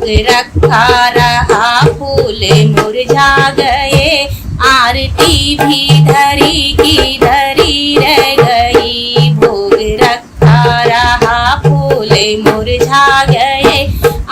रखा रहा फूल मुरझा गए, आरती भी धरी की धरी रह गई। भोग रखा रहा फूल मुरझा गए,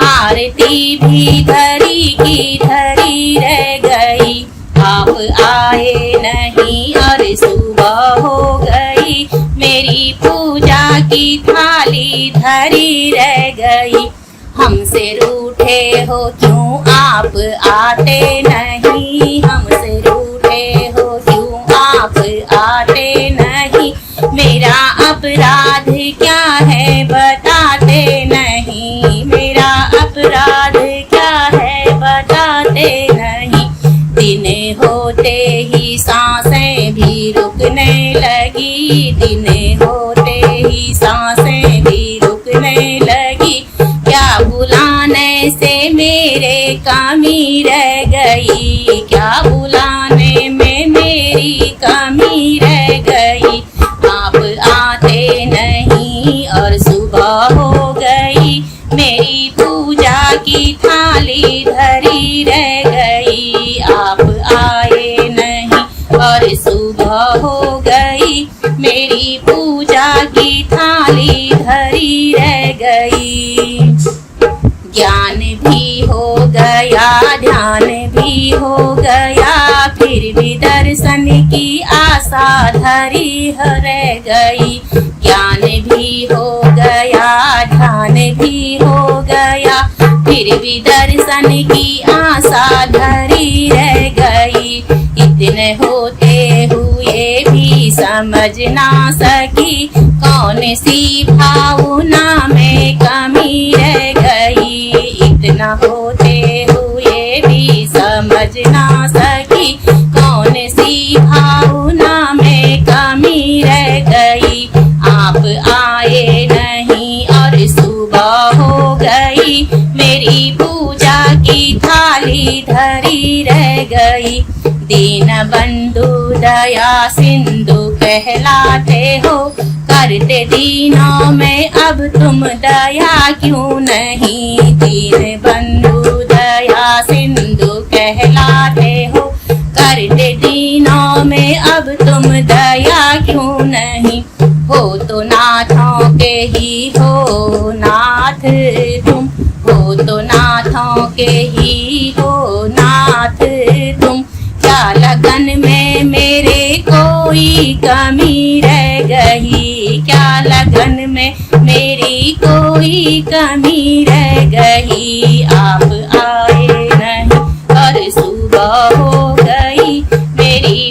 आरती भी धरी की धरी रह गई। आप आए नहीं और सुबह हो गई, मेरी पूजा की थाली धरी रह गई। हमसे रूठे हो क्यों आप आते नहीं, हमसे रूठे हो क्यों आप आते नहीं। मेरा अपराध क्या है बताते नहीं, मेरा अपराध क्या है बताते नहीं। दिन होते ही सांसें भी रुकने लगी, दिन होते ही सांसें भी रुकने लगी। क्या बुलाने से मेरे कमी रह गई, क्या बुलाने में मेरी कमी रह गई। आप आते नहीं और सुबह हो गई, मेरी पूजा की थाली धरी रह गई। आप आए नहीं और सुबह हो गई, मेरी पूजा की थाली धरी रह गई। ज्ञान भी हो गया ध्यान भी हो गया, फिर भी दर्शन की आशा धरी रह गई। ज्ञान भी हो गया ध्यान भी हो गया, फिर भी दर्शन की आशा धरी रह गई। इतने होते हुए भी समझ ना सकी, कौन सी भावना में कमी रह गई। इतना होते हुए भी समझ ना सकी, कौन सी भावना में कमी रह गई। आप आए नहीं और सुबह हो गई, मेरी पूजा की थाली धरी रह गई। दीन बंधु दया सिंधु कहलाते हो, करते दीनों में अब तुम दया क्यों नहीं। दीन बंधु दया सिंधु कहलाते हो, करते दीनों में अब तुम दया क्यों नहीं। हो तो नाथों के ही हो नाथ तुम, हो तो नाथों के ही हो नाथ तुम। क्या लगन में मेरे कोई कमी रह गई, क्या लगन में मेरी कोई कमी रह गई। आप आए नहीं और सुबह हो गई, मेरी